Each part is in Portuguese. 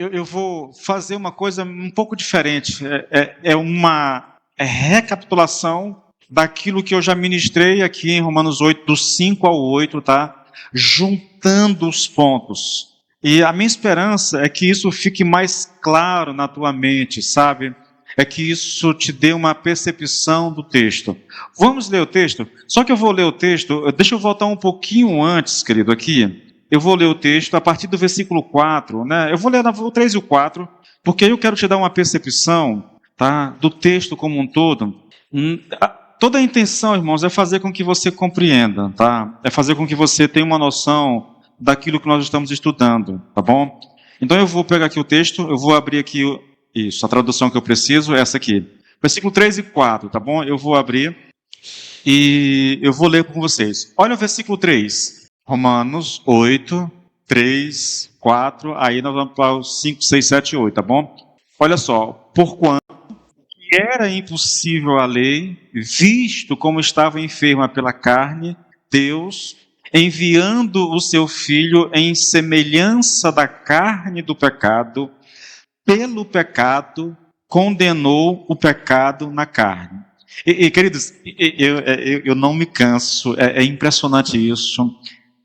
Eu vou fazer uma coisa um pouco diferente. É uma recapitulação daquilo que eu já ministrei aqui em Romanos 8, do 5 ao 8, tá? Juntando os pontos. E a minha esperança é que isso fique mais claro na tua mente, sabe? É que isso te dê uma percepção do texto. Vamos ler o texto? Só que eu vou ler o texto, deixa eu voltar um pouquinho antes, querido, aqui. Eu vou ler o texto a partir do versículo 4, né? Eu vou ler o 3 e o 4, porque aí eu quero te dar uma percepção, tá? Do texto como um todo. Toda a intenção, irmãos, é fazer com que você compreenda, tá? É fazer com que você tenha uma noção daquilo que nós estamos estudando, tá bom? Então eu vou pegar aqui o texto, eu vou abrir aqui, a tradução que eu preciso é essa aqui. Versículo 3 e 4, tá bom? Eu vou abrir e eu vou ler com vocês. Olha o versículo 3. Romanos 8, 3, 4, aí nós vamos para os 5, 6, 7 e 8, tá bom? Olha só, porquanto era impossível a lei, visto como estava enferma pela carne, Deus, enviando o seu Filho em semelhança da carne do pecado, pelo pecado, condenou o pecado na carne. Queridos, eu não me canso, é impressionante isso,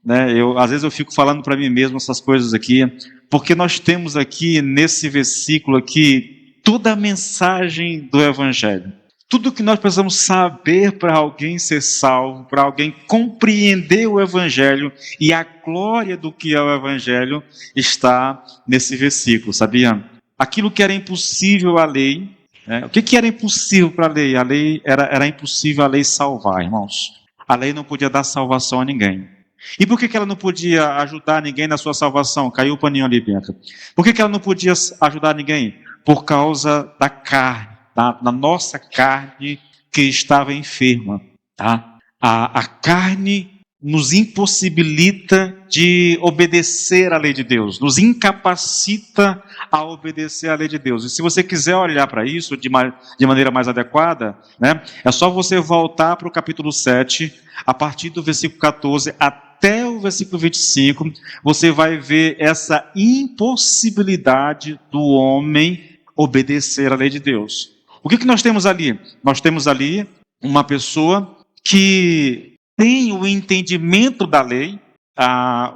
né? Às vezes eu fico falando para mim mesmo essas coisas aqui, porque nós temos aqui, nesse versículo aqui, toda a mensagem do Evangelho. Tudo que nós precisamos saber para alguém ser salvo, para alguém compreender o Evangelho e a glória do que é o Evangelho, está nesse versículo, sabia? Aquilo que era impossível à lei, né? O que era impossível para a lei? A lei era impossível a lei salvar, irmãos. A lei não podia dar salvação a ninguém. E por que ela não podia ajudar ninguém na sua salvação? Caiu o paninho ali, Bianca. Por que ela não podia ajudar ninguém? Por causa da carne, tá? Da nossa carne que estava enferma, tá? A carne nos impossibilita de obedecer à lei de Deus, nos incapacita a obedecer à lei de Deus. E se você quiser olhar para isso de maneira mais adequada, né, é só você voltar para o capítulo 7, a partir do versículo 14 até o versículo 25, você vai ver essa impossibilidade do homem obedecer à lei de Deus. O que nós temos ali? Nós temos ali uma pessoa que tem o entendimento da lei,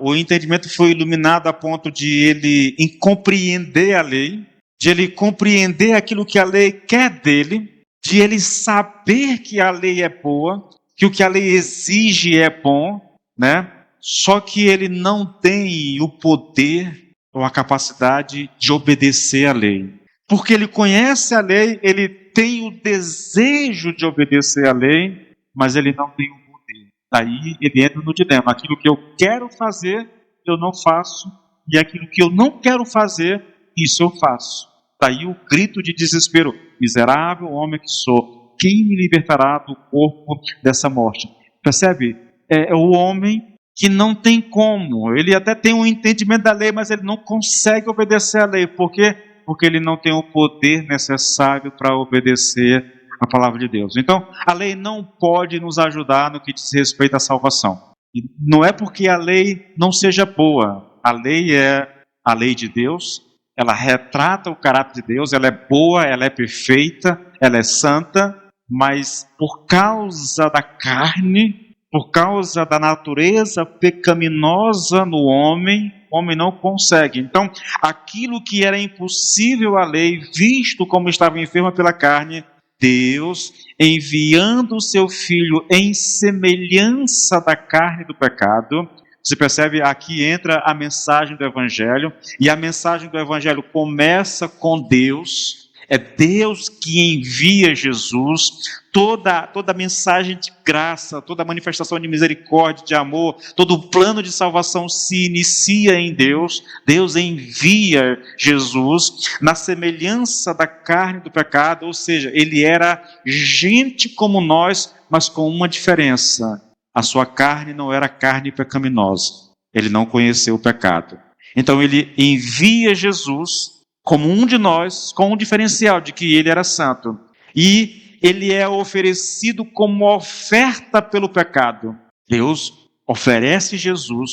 o entendimento foi iluminado a ponto de ele compreender a lei, de ele compreender aquilo que a lei quer dele, de ele saber que a lei é boa, que o que a lei exige é bom, né? Só que ele não tem o poder ou a capacidade de obedecer à lei. Porque ele conhece a lei, ele tem o desejo de obedecer à lei, mas ele não tem o poder. Daí ele entra no dilema. Aquilo que eu quero fazer, eu não faço. E aquilo que eu não quero fazer, isso eu faço. Daí o grito de desespero. Miserável homem que sou, quem me libertará do corpo dessa morte? Percebe? É o homem que não tem como. Ele até tem um entendimento da lei, mas ele não consegue obedecer à lei. Por quê? Porque ele não tem o poder necessário para obedecer a palavra de Deus. Então, a lei não pode nos ajudar no que diz respeito à salvação. E não é porque a lei não seja boa. A lei é a lei de Deus, ela retrata o caráter de Deus, ela é boa, ela é perfeita, ela é santa, mas por causa da carne, por causa da natureza pecaminosa no homem, o homem não consegue. Então, aquilo que era impossível à lei, visto como estava enferma pela carne, Deus, enviando o seu Filho em semelhança da carne do pecado. Você percebe, aqui entra a mensagem do Evangelho, e a mensagem do Evangelho começa com Deus. É Deus que envia Jesus. Toda a mensagem de graça, toda a manifestação de misericórdia, de amor, todo o plano de salvação se inicia em Deus. Deus envia Jesus na semelhança da carne do pecado, ou seja, ele era gente como nós, mas com uma diferença: a sua carne não era carne pecaminosa, ele não conheceu o pecado. Então ele envia Jesus como um de nós, com um diferencial de que ele era santo. E ele é oferecido como oferta pelo pecado. Deus oferece Jesus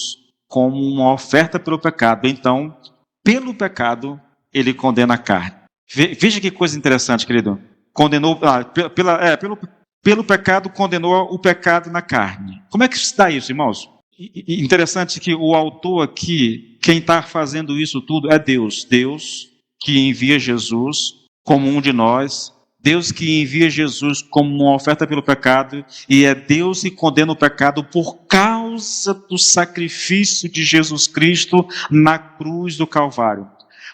como uma oferta pelo pecado. Então, pelo pecado, ele condena a carne. Veja que coisa interessante, querido. Condenou, pelo pecado, condenou o pecado na carne. Como é que se dá isso, irmãos? Interessante que o autor aqui, quem está fazendo isso tudo é Deus. Deus que envia Jesus como um de nós. Deus que envia Jesus como uma oferta pelo pecado. E é Deus que condena o pecado por causa do sacrifício de Jesus Cristo na cruz do Calvário.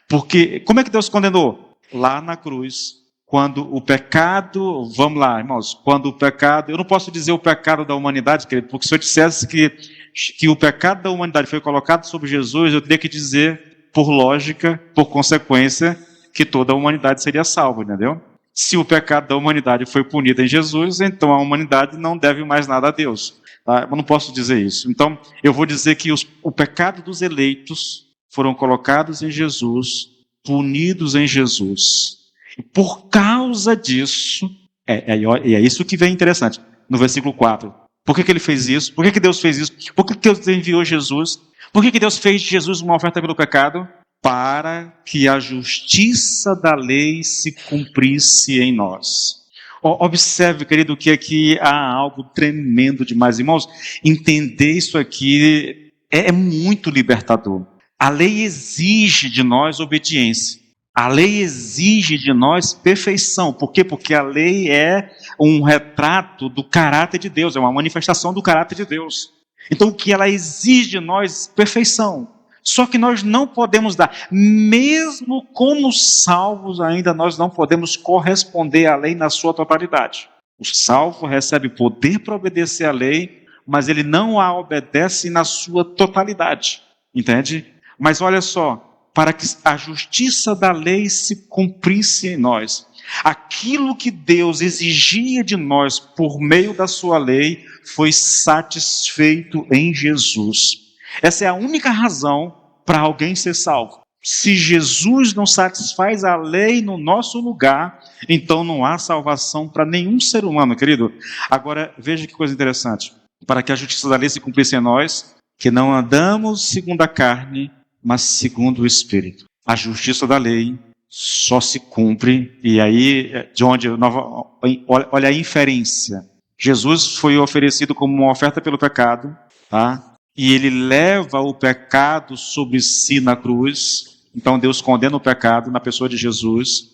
Porque, como é que Deus condenou? Lá na cruz. Quando o pecado, vamos lá, irmãos, quando o pecado, eu não posso dizer o pecado da humanidade, querido, porque se eu dissesse que o pecado da humanidade foi colocado sobre Jesus, eu teria que dizer, por lógica, por consequência, que toda a humanidade seria salva, entendeu? Se o pecado da humanidade foi punido em Jesus, então a humanidade não deve mais nada a Deus. Tá? Eu não posso dizer isso. Então, eu vou dizer que o pecado dos eleitos foram colocados em Jesus, punidos em Jesus. E por causa disso, é isso que vem interessante, no versículo 4. Por que ele fez isso? Por que Deus fez isso? Por que Deus enviou Jesus? Por que Deus fez de Jesus uma oferta pelo pecado? Para que a justiça da lei se cumprisse em nós. Observe, querido, que aqui há algo tremendo demais. Irmãos, entender isso aqui é muito libertador. A lei exige de nós obediência. A lei exige de nós perfeição. Por quê? Porque a lei é um retrato do caráter de Deus, é uma manifestação do caráter de Deus. Então, o que ela exige de nós? Perfeição. Só que nós não podemos dar, mesmo como salvos ainda, nós não podemos corresponder à lei na sua totalidade. O salvo recebe poder para obedecer à lei, mas ele não a obedece na sua totalidade. Entende? Mas olha só, para que a justiça da lei se cumprisse em nós. Aquilo que Deus exigia de nós por meio da sua lei foi satisfeito em Jesus. Essa é a única razão para alguém ser salvo. Se Jesus não satisfaz a lei no nosso lugar, então não há salvação para nenhum ser humano, querido. Agora, veja que coisa interessante. Para que a justiça da lei se cumprisse em nós, que não andamos segundo a carne, mas segundo o Espírito. A justiça da lei só se cumpre, e aí, de onde, olha a inferência. Jesus foi oferecido como uma oferta pelo pecado, tá? E ele leva o pecado sobre si na cruz. Então Deus condena o pecado na pessoa de Jesus,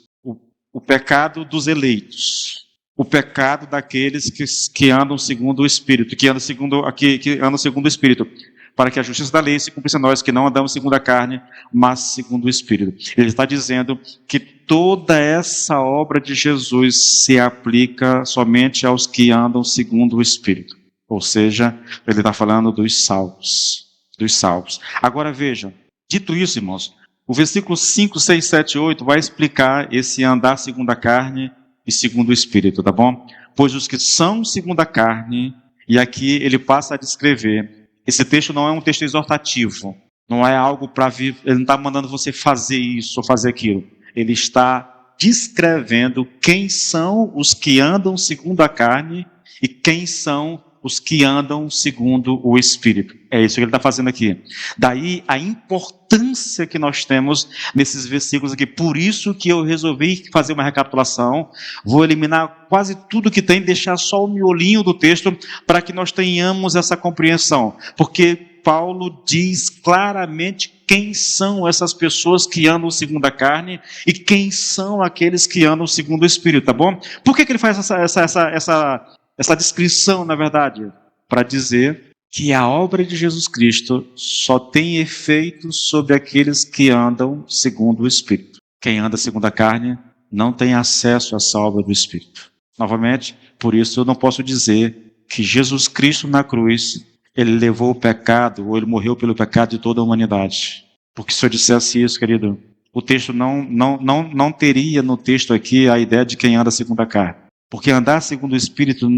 o pecado dos eleitos, o pecado daqueles que andam segundo o Espírito, que andam segundo o Espírito, para que a justiça da lei se cumprisse a nós, que não andamos segundo a carne, mas segundo o Espírito. Ele está dizendo que toda essa obra de Jesus se aplica somente aos que andam segundo o Espírito. Ou seja, ele está falando dos salvos. Dos salvos. Agora vejam, dito isso, irmãos, o versículo 5, 6, 7, 8 vai explicar esse andar segundo a carne e segundo o Espírito, tá bom? Pois os que são segundo a carne, e aqui ele passa a descrever. Esse texto não é um texto exortativo, não é algo para vir, ele não está mandando você fazer isso ou fazer aquilo. Ele está descrevendo quem são os que andam segundo a carne e quem são os que andam segundo o Espírito. É isso que ele está fazendo aqui. Daí a importância que nós temos nesses versículos aqui. Por isso que eu resolvi fazer uma recapitulação. Vou eliminar quase tudo que tem, deixar só o miolinho do texto para que nós tenhamos essa compreensão. Porque Paulo diz claramente quem são essas pessoas que andam segundo a carne e quem são aqueles que andam segundo o Espírito, tá bom? Por que ele faz essa descrição, na verdade? Para dizer que a obra de Jesus Cristo só tem efeito sobre aqueles que andam segundo o Espírito. Quem anda segundo a carne não tem acesso a essa obra do Espírito. Novamente, por isso eu não posso dizer que Jesus Cristo na cruz, ele levou o pecado, ou ele morreu pelo pecado de toda a humanidade. Porque se eu dissesse isso, querido, o texto não teria no texto aqui a ideia de quem anda segundo a carne. Porque andar segundo o Espírito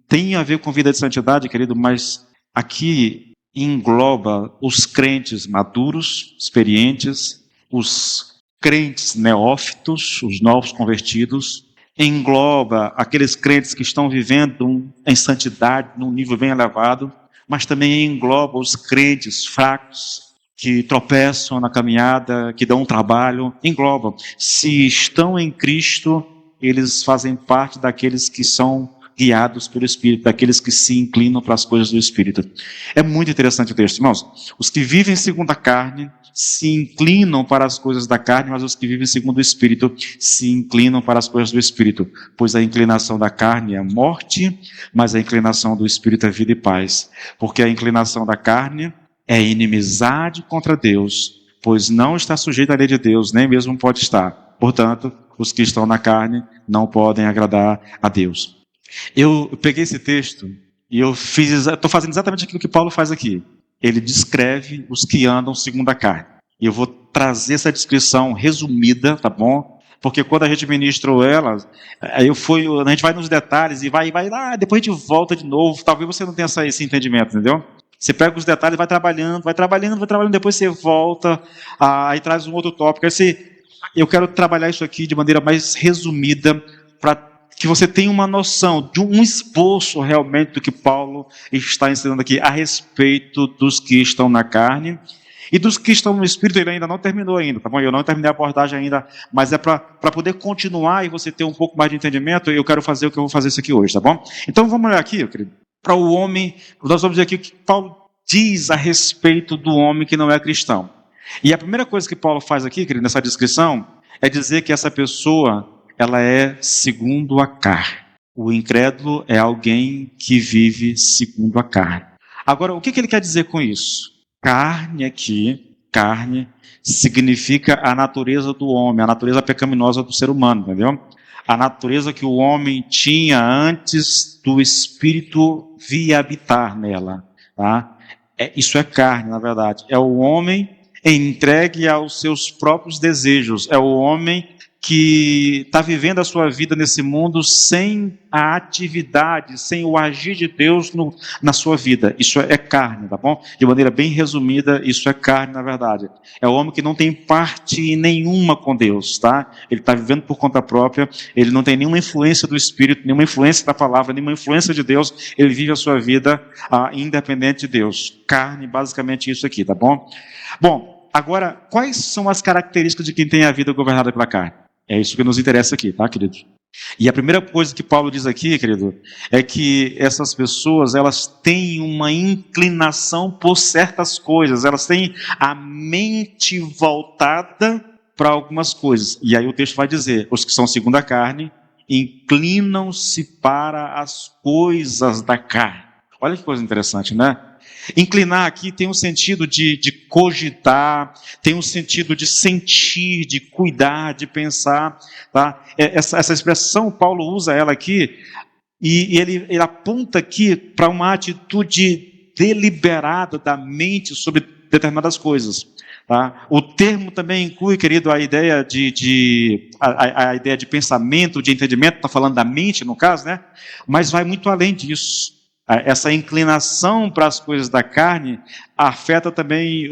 tem a ver com vida de santidade, querido, mas aqui engloba os crentes maduros, experientes, os crentes neófitos, os novos convertidos, engloba aqueles crentes que estão vivendo em santidade num nível bem elevado, mas também engloba os crentes fracos, que tropeçam na caminhada, que dão um trabalho, engloba. Se estão em Cristo, eles fazem parte daqueles que são guiados pelo Espírito, daqueles que se inclinam para as coisas do Espírito. É muito interessante o texto, irmãos. Os que vivem segundo a carne se inclinam para as coisas da carne, mas os que vivem segundo o Espírito se inclinam para as coisas do Espírito, pois a inclinação da carne é morte, mas a inclinação do Espírito é vida e paz. Porque a inclinação da carne é inimizade contra Deus, pois não está sujeito à lei de Deus, nem mesmo pode estar. Portanto, os que estão na carne não podem agradar a Deus. Eu peguei esse texto e estou fazendo exatamente aquilo que Paulo faz aqui. Ele descreve os que andam segundo a carne. E eu vou trazer essa descrição resumida, tá bom? Porque quando a gente ministrou ela, a gente vai nos detalhes e vai lá, depois a gente volta de novo. Talvez você não tenha esse entendimento, entendeu? Você pega os detalhes, vai trabalhando, depois você volta, aí traz um outro tópico. Eu quero trabalhar isso aqui de maneira mais resumida, para que você tenha uma noção de um esboço realmente do que Paulo está ensinando aqui a respeito dos que estão na carne e dos que estão no Espírito. Ele ainda não terminou ainda, tá bom? Eu não terminei a abordagem ainda, mas é para poder continuar e você ter um pouco mais de entendimento. Eu quero fazer o que eu vou fazer isso aqui hoje, tá bom? Então vamos olhar aqui, meu querido, para o homem. Nós vamos ver aqui o que Paulo diz a respeito do homem que não é cristão. E a primeira coisa que Paulo faz aqui, querido, nessa descrição, é dizer que essa pessoa, ela é segundo a carne. O incrédulo é alguém que vive segundo a carne. Agora, o que ele quer dizer com isso? Carne aqui, carne, significa a natureza do homem, a natureza pecaminosa do ser humano, entendeu? A natureza que o homem tinha antes do Espírito vir habitar nela, tá? Isso é carne, na verdade. É o homem entregue aos seus próprios desejos. É o homem que está vivendo a sua vida nesse mundo sem a atividade, sem o agir de Deus na sua vida. Isso é carne, tá bom? De maneira bem resumida, isso é carne, na verdade. É o homem que não tem parte nenhuma com Deus, tá? Ele está vivendo por conta própria, ele não tem nenhuma influência do Espírito, nenhuma influência da palavra, nenhuma influência de Deus, ele vive a sua vida independente de Deus. Carne, basicamente isso aqui, tá bom? Bom, agora, quais são as características de quem tem a vida governada pela carne? É isso que nos interessa aqui, tá, querido? E a primeira coisa que Paulo diz aqui, querido, é que essas pessoas, elas têm uma inclinação por certas coisas, elas têm a mente voltada para algumas coisas. E aí o texto vai dizer, os que são segundo a carne, inclinam-se para as coisas da carne. Olha que coisa interessante, né? Inclinar aqui tem um sentido de cogitar, tem um sentido de sentir, de cuidar, de pensar. Tá? Essa expressão, Paulo usa ela aqui, e ele aponta aqui para uma atitude deliberada da mente sobre determinadas coisas. Tá? O termo também inclui, querido, a ideia a ideia de pensamento, de entendimento, está falando da mente, no caso, né? Mas vai muito além disso. Essa inclinação para as coisas da carne afeta também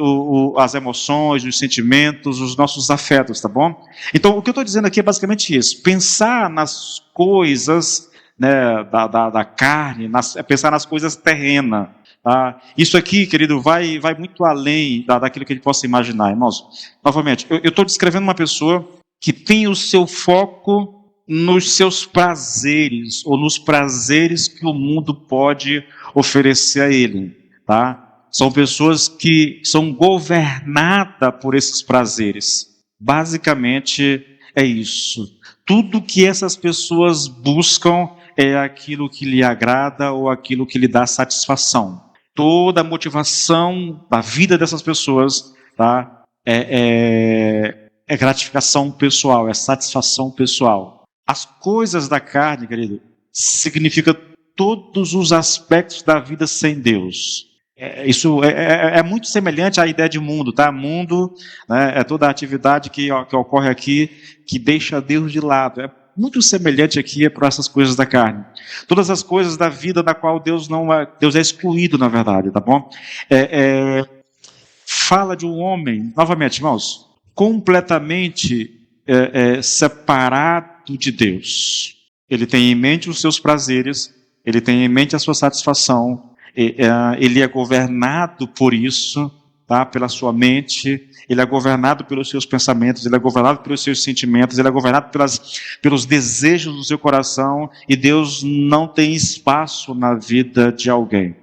as emoções, os sentimentos, os nossos afetos, tá bom? Então, o que eu estou dizendo aqui é basicamente isso. Pensar nas coisas, né, da carne, pensar nas coisas terrenas. Tá? Isso aqui, querido, vai muito além daquilo que a gente possa imaginar, irmãos. Novamente, eu estou descrevendo uma pessoa que tem o seu foco nos seus prazeres, ou nos prazeres que o mundo pode oferecer a ele, tá? São pessoas que são governadas por esses prazeres. Basicamente é isso. Tudo que essas pessoas buscam é aquilo que lhe agrada ou aquilo que lhe dá satisfação. Toda a motivação da vida dessas pessoas, tá? É gratificação pessoal, é satisfação pessoal. As coisas da carne, querido, significa todos os aspectos da vida sem Deus. Isso é muito semelhante à ideia de mundo, tá? Mundo, né, é toda a atividade que ocorre aqui, que deixa Deus de lado. É muito semelhante aqui para essas coisas da carne. Todas as coisas da vida da qual Deus é excluído, na verdade, tá bom? Fala de um homem, novamente, irmãos, completamente separado de Deus. Ele tem em mente os seus prazeres, ele tem em mente a sua satisfação, ele é governado por isso, tá? Pela sua mente, ele é governado pelos seus pensamentos, ele é governado pelos seus sentimentos, ele é governado pelos desejos do seu coração, e Deus não tem espaço na vida de alguém.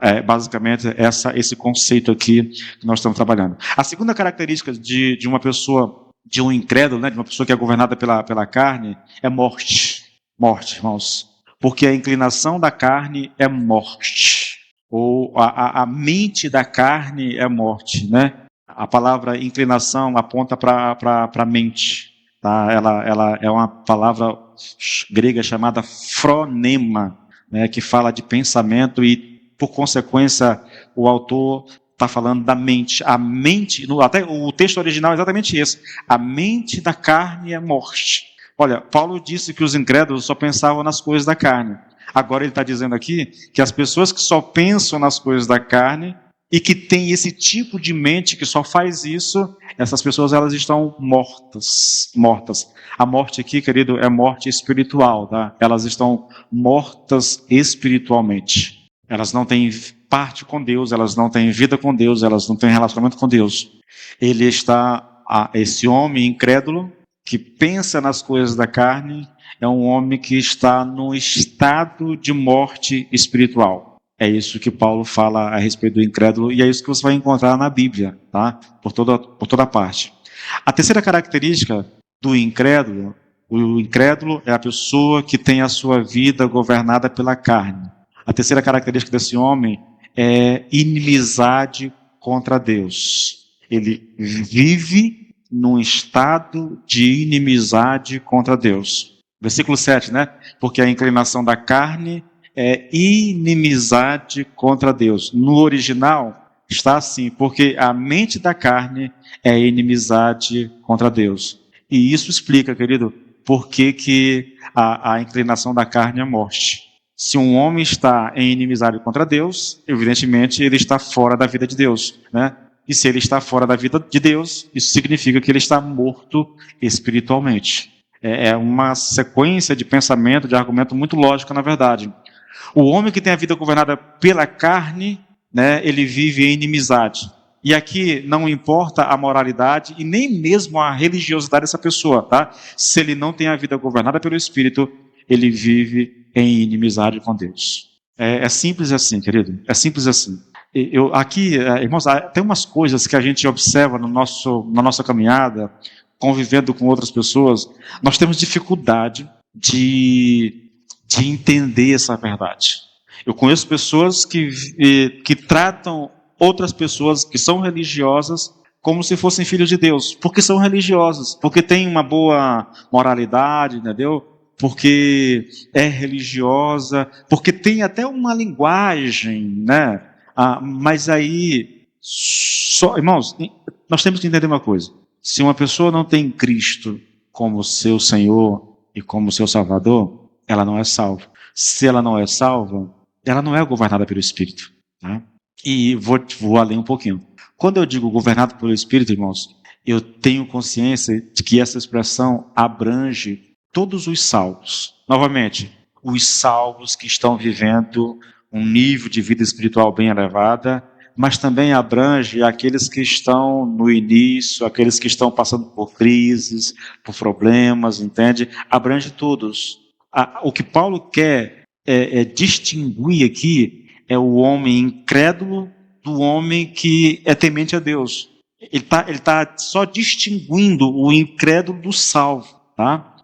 É basicamente esse conceito aqui que nós estamos trabalhando. A segunda característica de uma pessoa, de um incrédulo, né, de uma pessoa que é governada pela carne, é morte. Morte, irmãos. Porque a inclinação da carne é morte. Ou a mente da carne é morte, né? A palavra inclinação aponta para a mente. Tá? Ela é uma palavra grega chamada phronema, né, que fala de pensamento e, por consequência, o autor está falando da mente. A mente, até o texto original é exatamente esse. A mente da carne é morte. Olha, Paulo disse que os incrédulos só pensavam nas coisas da carne. Agora ele está dizendo aqui que as pessoas que só pensam nas coisas da carne e que têm esse tipo de mente que só faz isso, essas pessoas elas estão mortas. A morte aqui, querido, é morte espiritual, tá? Elas estão mortas espiritualmente. Elas não têm parte com Deus, elas não têm vida com Deus, elas não têm relacionamento com Deus. Esse homem incrédulo que pensa nas coisas da carne é um homem que está num estado de morte espiritual. É isso que Paulo fala a respeito do incrédulo, e é isso que você vai encontrar na Bíblia, tá? Por toda parte. A terceira característica do incrédulo, o incrédulo é a pessoa que tem a sua vida governada pela carne. A terceira característica desse homem é inimizade contra Deus. Ele vive num estado de inimizade contra Deus. Versículo 7, né? Porque a inclinação da carne é inimizade contra Deus. No original está assim, porque a mente da carne é inimizade contra Deus. E isso explica, querido, por que a inclinação da carne é morte. Se um homem está em inimizade contra Deus, evidentemente ele está fora da vida de Deus, né? E se ele está fora da vida de Deus, isso significa que ele está morto espiritualmente. É uma sequência de pensamento, de argumento muito lógica, na verdade. O homem que tem a vida governada pela carne, né, ele vive em inimizade. E aqui não importa a moralidade e nem mesmo a religiosidade dessa pessoa, tá? Se ele não tem a vida governada pelo Espírito, ele vive em inimizade com Deus. É simples assim, querido. É simples assim. Irmãos, tem umas coisas que a gente observa na nossa caminhada, convivendo com outras pessoas, nós temos dificuldade de entender essa verdade. Eu conheço pessoas que tratam outras pessoas que são religiosas como se fossem filhos de Deus, porque são religiosas, porque têm uma boa moralidade, entendeu? Porque é religiosa, porque tem até uma linguagem, né? Mas aí, irmãos, nós temos que entender uma coisa. Se uma pessoa não tem Cristo como seu Senhor e como seu Salvador, ela não é salva. Se ela não é salva, ela não é governada pelo Espírito. Tá? E vou além um pouquinho. Quando eu digo governado pelo Espírito, irmãos, eu tenho consciência de que essa expressão abrange todos os salvos. Novamente, os salvos que estão vivendo um nível de vida espiritual bem elevada, mas também abrange aqueles que estão no início, aqueles que estão passando por crises, por problemas, entende? Abrange todos. O que Paulo quer distinguir aqui é o homem incrédulo do homem que é temente a Deus. Ele tá só distinguindo o incrédulo do salvo, tá?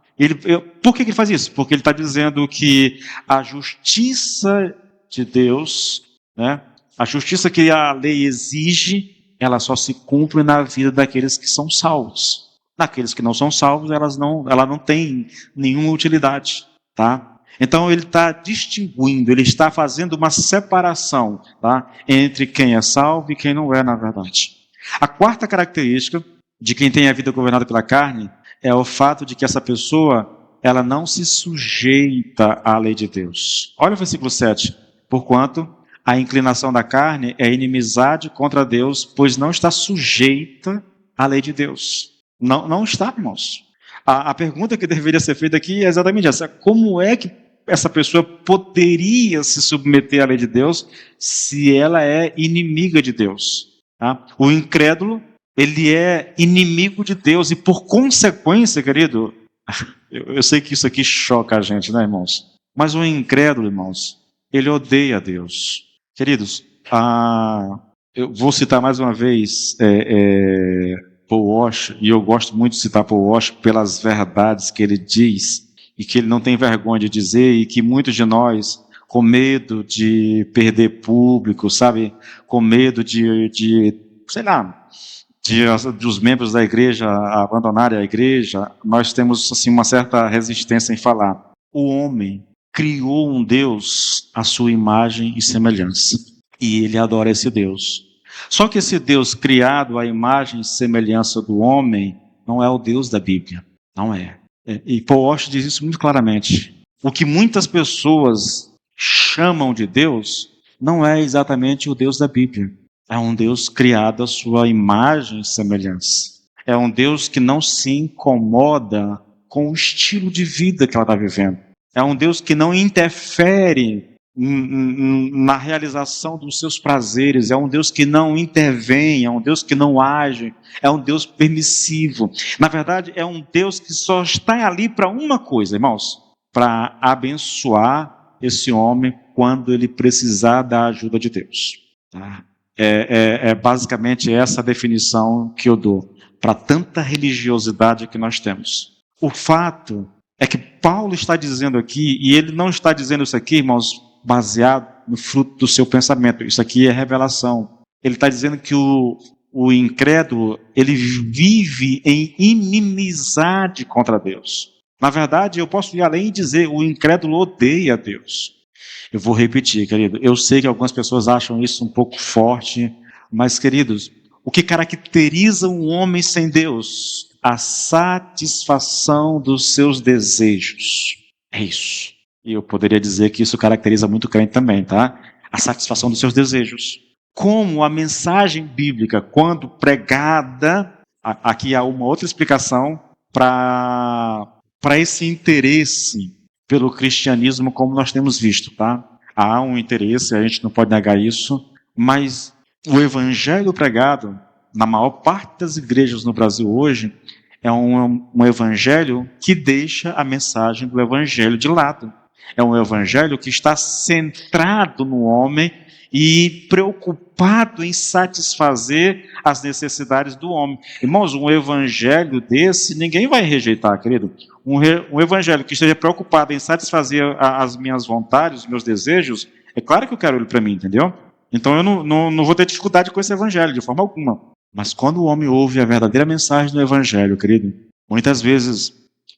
Por que ele faz isso? Porque ele está dizendo que a justiça de Deus, né, a justiça que a lei exige, ela só se cumpre na vida daqueles que são salvos. Naqueles que não são salvos, ela não tem nenhuma utilidade, tá? Então ele está distinguindo, ele está fazendo uma separação, tá, entre quem é salvo e quem não é, na verdade. A quarta característica de quem tem a vida governada pela carne é o fato de que essa pessoa, ela não se sujeita à lei de Deus. Olha o versículo 7. Porquanto a inclinação da carne é inimizade contra Deus, pois não está sujeita à lei de Deus. Não está, irmãos. A pergunta que deveria ser feita aqui é exatamente essa. Como é que essa pessoa poderia se submeter à lei de Deus se ela é inimiga de Deus? Tá? O incrédulo, ele é inimigo de Deus e, por consequência, querido, eu sei que isso aqui choca a gente, né, irmãos? Mas o incrédulo, irmãos, ele odeia a Deus. Queridos, eu vou citar mais uma vez Paul Walsh, e eu gosto muito de citar Paul Walsh pelas verdades que ele diz, e que ele não tem vergonha de dizer, e que muitos de nós, com medo de perder público, sabe, com medo sei lá, dos membros da igreja abandonarem a igreja, nós temos assim uma certa resistência em falar. O homem criou um Deus à sua imagem e semelhança, e ele adora esse Deus. Só que esse Deus criado à imagem e semelhança do homem não é o Deus da Bíblia, não é. E Paul Walsh diz isso muito claramente. O que muitas pessoas chamam de Deus não é exatamente o Deus da Bíblia. É um Deus criado à sua imagem e semelhança. É um Deus que não se incomoda com o estilo de vida que ela está vivendo. É um Deus que não interfere na realização dos seus prazeres. É um Deus que não intervém, é um Deus que não age, é um Deus permissivo. Na verdade, é um Deus que só está ali para uma coisa, irmãos, para abençoar esse homem quando ele precisar da ajuda de Deus. Tá? É basicamente essa a definição que eu dou para tanta religiosidade que nós temos. O fato é que Paulo está dizendo aqui, e ele não está dizendo isso aqui, irmãos, baseado no fruto do seu pensamento. Isso aqui é revelação. Ele está dizendo que o incrédulo, ele vive em inimizade contra Deus. Na verdade, eu posso ir além e dizer, o incrédulo odeia Deus. Eu vou repetir, querido. Eu sei que algumas pessoas acham isso um pouco forte, mas, queridos, o que caracteriza um homem sem Deus? A satisfação dos seus desejos. É isso. E eu poderia dizer que isso caracteriza muito o crente também, tá? A satisfação dos seus desejos. Como a mensagem bíblica, quando pregada, aqui há uma outra explicação para esse interesse pelo cristianismo, como nós temos visto, tá? Há um interesse, a gente não pode negar isso, mas o evangelho pregado na maior parte das igrejas no Brasil hoje é um evangelho que deixa a mensagem do evangelho de lado. É um evangelho que está centrado no homem e preocupado em satisfazer as necessidades do homem. Irmãos, um evangelho desse ninguém vai rejeitar, querido. Um evangelho que esteja preocupado em satisfazer as minhas vontades, os meus desejos, é claro que eu quero ele para mim, entendeu? Então eu não vou ter dificuldade com esse evangelho, de forma alguma. Mas quando o homem ouve a verdadeira mensagem do evangelho, querido, muitas vezes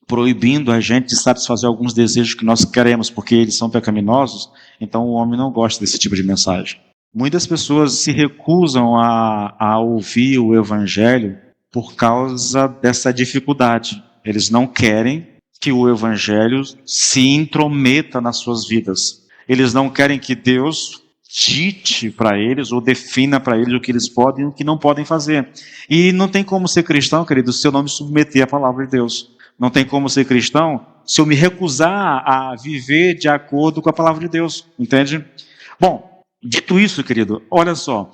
proibindo a gente de satisfazer alguns desejos que nós queremos, porque eles são pecaminosos, então o homem não gosta desse tipo de mensagem. Muitas pessoas se recusam a ouvir o evangelho por causa dessa dificuldade. Eles não querem que o evangelho se intrometa nas suas vidas. Eles não querem que Deus dite para eles ou defina para eles o que eles podem e o que não podem fazer. E não tem como ser cristão, querido, se eu não me submeter à palavra de Deus. Não tem como ser cristão se eu me recusar a viver de acordo com a palavra de Deus, entende? Bom, dito isso, querido, olha só.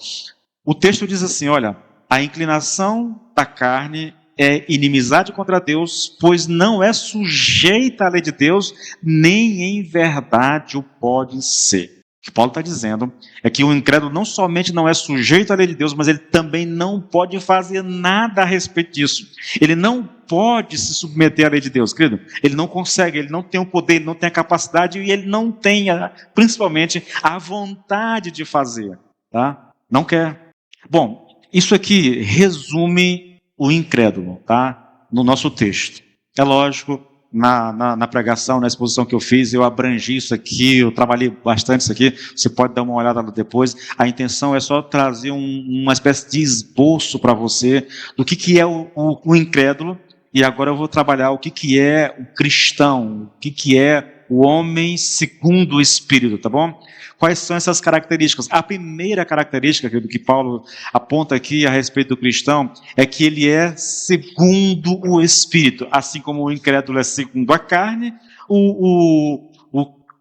O texto diz assim, olha, a inclinação da carne é inimizade contra Deus, pois não é sujeita à lei de Deus, nem em verdade o pode ser. O que Paulo está dizendo é que o incrédulo não somente não é sujeito à lei de Deus, mas ele também não pode fazer nada a respeito disso. Ele não pode se submeter à lei de Deus, querido. Ele não consegue, ele não tem o poder, ele não tem a capacidade e ele não tem, principalmente, a vontade de fazer. Tá? Não quer. Bom, isso aqui resume o incrédulo, tá? No nosso texto. É lógico, na pregação, na exposição que eu fiz, eu abrangi isso aqui, eu trabalhei bastante isso aqui, você pode dar uma olhada depois. A intenção é só trazer uma espécie de esboço para você do que é o incrédulo, e agora eu vou trabalhar o que é o cristão, o que é o homem segundo o Espírito, tá bom? Quais são essas características? A primeira característica que Paulo aponta aqui a respeito do cristão é que ele é segundo o Espírito. Assim como o incrédulo é segundo a carne, o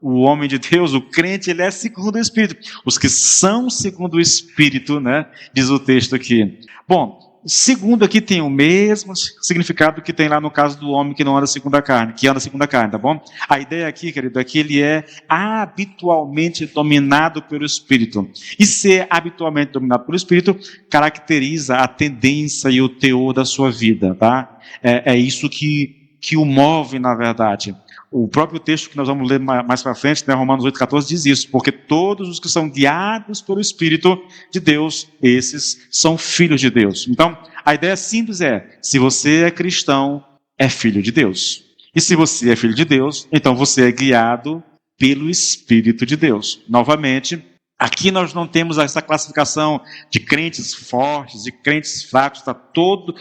o homem de Deus, o crente, ele é segundo o Espírito. Os que são segundo o Espírito, né? Diz o texto aqui. Bom, segundo aqui tem o mesmo significado que tem lá no caso do homem que não anda segundo a carne, que anda segundo a carne, tá bom? A ideia aqui, querido, é que ele é habitualmente dominado pelo Espírito. E ser habitualmente dominado pelo Espírito caracteriza a tendência e o teor da sua vida, tá? É isso que o move, na verdade. O próprio texto que nós vamos ler mais para frente, né, Romanos 8,14, diz isso, porque todos os que são guiados pelo Espírito de Deus, esses são filhos de Deus. Então, a ideia simples é, se você é cristão, é filho de Deus. E se você é filho de Deus, então você é guiado pelo Espírito de Deus. Novamente, aqui nós não temos essa classificação de crentes fortes, de crentes fracos, está todo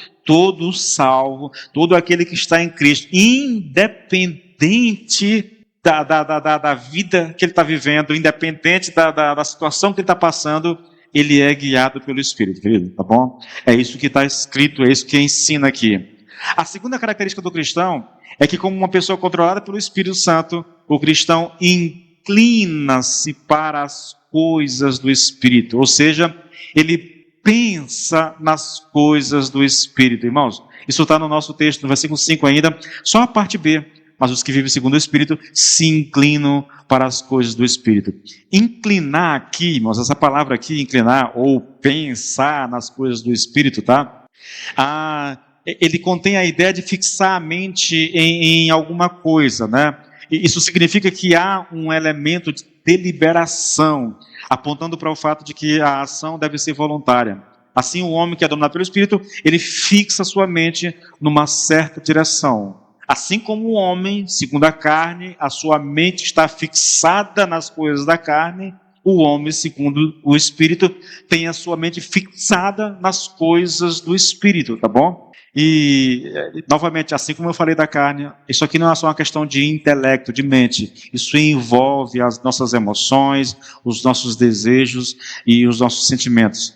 salvo, todo aquele que está em Cristo, independente da vida que ele está vivendo, independente da situação que ele está passando, ele é guiado pelo Espírito, querido, tá bom? É isso que está escrito, é isso que ensina aqui. A segunda característica do cristão é que, como uma pessoa controlada pelo Espírito Santo, o cristão inclina-se para as coisas do Espírito, ou seja, ele pensa nas coisas do Espírito. Irmãos, isso está no nosso texto, no versículo 5 ainda, só a parte B. Mas os que vivem segundo o Espírito se inclinam para as coisas do Espírito. Inclinar aqui, irmãos, essa palavra aqui, inclinar ou pensar nas coisas do Espírito, tá? Ele contém a ideia de fixar a mente em alguma coisa, né? E isso significa que há um elemento de deliberação, apontando para o fato de que a ação deve ser voluntária. Assim, o homem que é dominado pelo Espírito, ele fixa sua mente numa certa direção. Assim como o homem, segundo a carne, a sua mente está fixada nas coisas da carne, o homem, segundo o Espírito, tem a sua mente fixada nas coisas do Espírito, tá bom? E, novamente, assim como eu falei da carne, isso aqui não é só uma questão de intelecto, de mente. Isso envolve as nossas emoções, os nossos desejos e os nossos sentimentos.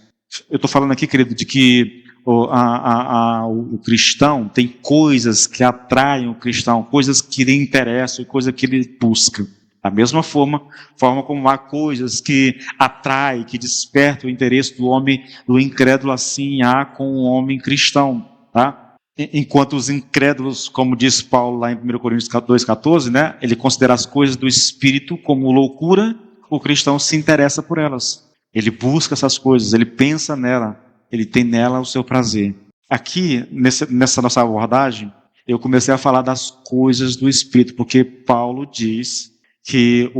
Eu estou falando aqui, querido, de que o cristão tem coisas que atraem o cristão, coisas que lhe interessam e coisas que ele busca. Da mesma forma como há coisas que atraem, que despertam o interesse do homem, do incrédulo, assim há com o homem cristão. Tá? Enquanto os incrédulos, como diz Paulo lá em 1 Coríntios 2,14, né, ele considera as coisas do Espírito como loucura, o cristão se interessa por elas. Ele busca essas coisas, ele pensa nela, ele tem nela o seu prazer. Aqui, nessa nossa abordagem, eu comecei a falar das coisas do Espírito, porque Paulo diz que,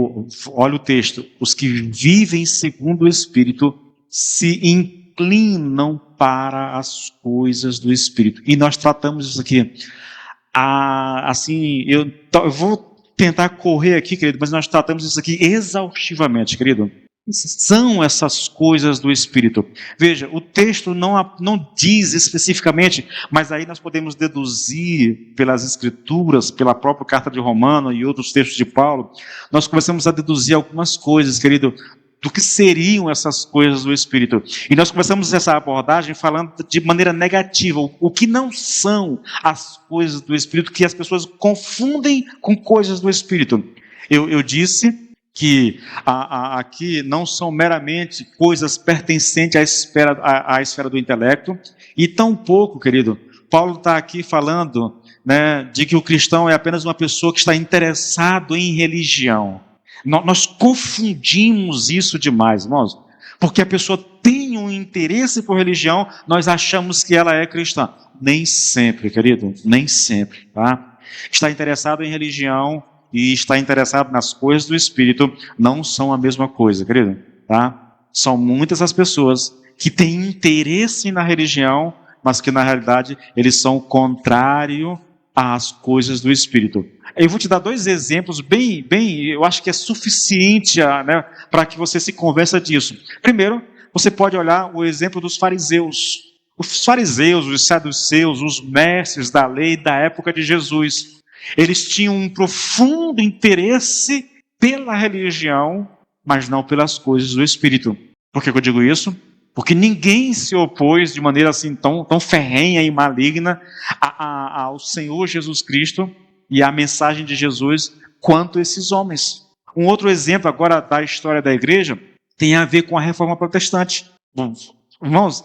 olha o texto, os que vivem segundo o Espírito se inclinam para as coisas do Espírito. E nós tratamos isso aqui. Assim, eu vou tentar correr aqui, querido, mas nós tratamos isso aqui exaustivamente, querido. São essas coisas do Espírito. Veja, o texto não diz especificamente, mas aí nós podemos deduzir pelas Escrituras, pela própria carta de Romano e outros textos de Paulo, nós começamos a deduzir algumas coisas, querido, do que seriam essas coisas do Espírito. E nós começamos essa abordagem falando de maneira negativa, o que não são as coisas do Espírito, que as pessoas confundem com coisas do Espírito. Eu disse que aqui não são meramente coisas pertencentes à esfera do intelecto, e tampouco, querido, Paulo está aqui falando, né, de que o cristão é apenas uma pessoa que está interessado em religião. Nós confundimos isso demais, irmãos, porque a pessoa tem um interesse por religião, nós achamos que ela é cristã. Nem sempre, querido, nem sempre, tá? Está interessado em religião e está interessado nas coisas do Espírito não são a mesma coisa, querido, tá? São muitas as pessoas que têm interesse na religião, mas que na realidade eles são contrários às coisas do Espírito. Eu vou te dar 2 exemplos bem, eu acho que é suficiente, né, para que você se convença disso. Primeiro, você pode olhar o exemplo dos fariseus. Os fariseus, os saduceus, os mestres da lei da época de Jesus. Eles tinham um profundo interesse pela religião, mas não pelas coisas do Espírito. Por que eu digo isso? Porque ninguém se opôs de maneira assim tão ferrenha e maligna ao Senhor Jesus Cristo e à mensagem de Jesus quanto esses homens. Um outro exemplo agora da história da igreja tem a ver com a reforma protestante. Bom, irmãos,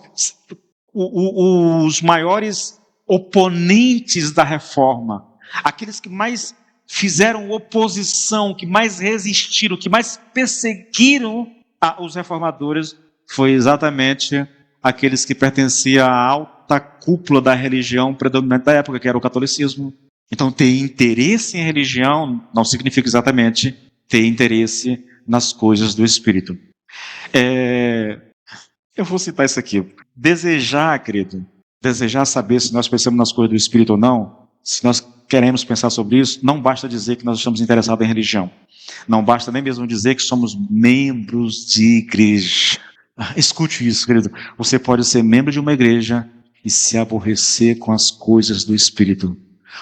os maiores oponentes da reforma, aqueles que mais fizeram oposição, que mais resistiram, que mais perseguiram os reformadores, foi exatamente aqueles que pertenciam à alta cúpula da religião predominante da época, que era o catolicismo. Então, ter interesse em religião não significa exatamente ter interesse nas coisas do Espírito. Eu vou citar isso aqui. Desejar, querido, desejar saber se nós pensamos nas coisas do Espírito ou não, se nós queremos pensar sobre isso, não basta dizer que nós estamos interessados em religião. Não basta nem mesmo dizer que somos membros de igreja. Escute isso, querido. Você pode ser membro de uma igreja e se aborrecer com as coisas do Espírito.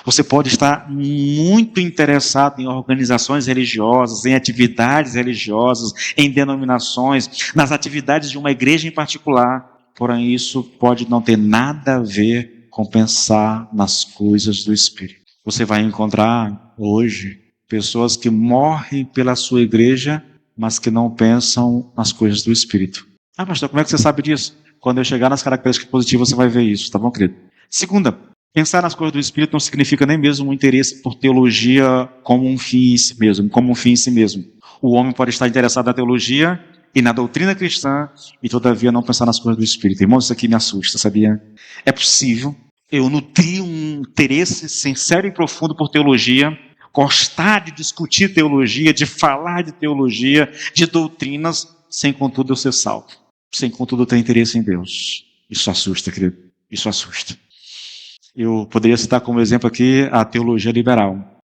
Você pode estar muito interessado em organizações religiosas, em atividades religiosas, em denominações, nas atividades de uma igreja em particular. Porém, isso pode não ter nada a ver com pensar nas coisas do Espírito. Você vai encontrar hoje pessoas que morrem pela sua igreja, mas que não pensam nas coisas do Espírito. Ah, pastor, como é que você sabe disso? Quando eu chegar nas características positivas, você vai ver isso, tá bom, querido? Segunda, pensar nas coisas do Espírito não significa nem mesmo um interesse por teologia como um fim em si mesmo, O homem pode estar interessado na teologia e na doutrina cristã e todavia não pensar nas coisas do Espírito. Irmãos, isso aqui me assusta, sabia? É possível eu nutrir um interesse sincero e profundo por teologia, gostar de discutir teologia, de falar de teologia, de doutrinas, sem contudo eu ser salvo, sem contudo eu ter interesse em Deus. Isso assusta, querido, isso assusta. Eu poderia citar como exemplo aqui a teologia liberal.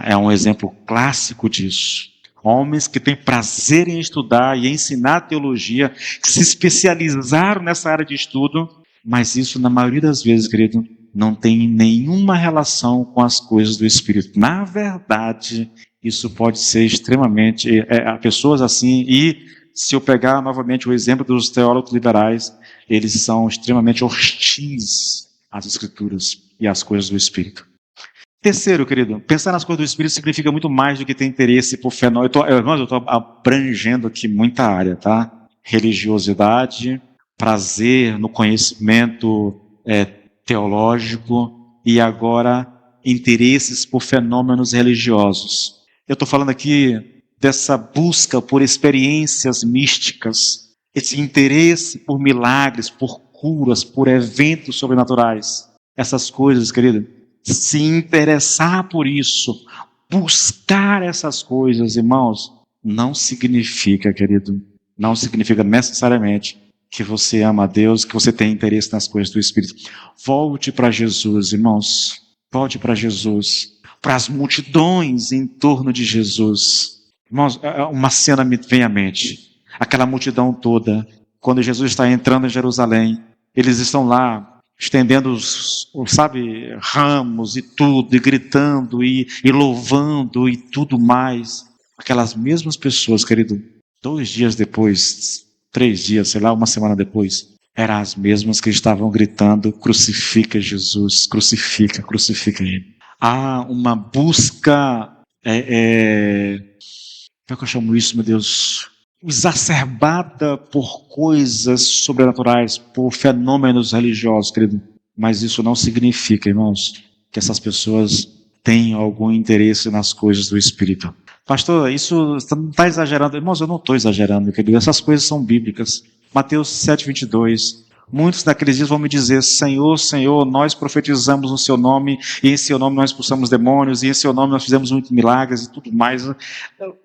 É um exemplo clássico disso. Homens que têm prazer em estudar e ensinar teologia, que se especializaram nessa área de estudo, mas isso, na maioria das vezes, querido, não tem nenhuma relação com as coisas do Espírito. Na verdade, isso pode ser extremamente... pessoas assim, e se eu pegar novamente o exemplo dos teólogos liberais, eles são extremamente hostis às Escrituras e às coisas do Espírito. Terceiro, querido, pensar nas coisas do Espírito significa muito mais do que ter interesse por fenômeno. Eu estou abrangendo aqui muita área, tá? Religiosidade, prazer no conhecimento teológico e agora interesses por fenômenos religiosos. Eu estou falando aqui dessa busca por experiências místicas, esse interesse por milagres, por curas, por eventos sobrenaturais. Essas coisas, querido, se interessar por isso, buscar essas coisas, irmãos, não significa, querido, não significa necessariamente que você ama a Deus, que você tem interesse nas coisas do Espírito. Volte para Jesus, irmãos. Volte para Jesus. Para as multidões em torno de Jesus. Irmãos, uma cena me vem à mente. Aquela multidão toda, quando Jesus está entrando em Jerusalém, eles estão lá, estendendo ramos e tudo, e gritando, e louvando, e tudo mais. Aquelas mesmas pessoas, querido, 2 dias depois, 3 dias, uma semana depois, eram as mesmas que estavam gritando: crucifica Jesus, crucifica, crucifica Ele. Há uma busca, como é que eu chamo isso, meu Deus? Exacerbada por coisas sobrenaturais, por fenômenos religiosos, querido. Mas isso não significa, irmãos, que essas pessoas tenham algum interesse nas coisas do Espírito. Pastor, isso não está exagerando. Irmãos, eu não estou exagerando, querido. Essas coisas são bíblicas. Mateus 7:22. Muitos naqueles dias vão me dizer: Senhor, Senhor, nós profetizamos no Seu nome, e em Seu nome nós expulsamos demônios, e em Seu nome nós fizemos muitos milagres e tudo mais.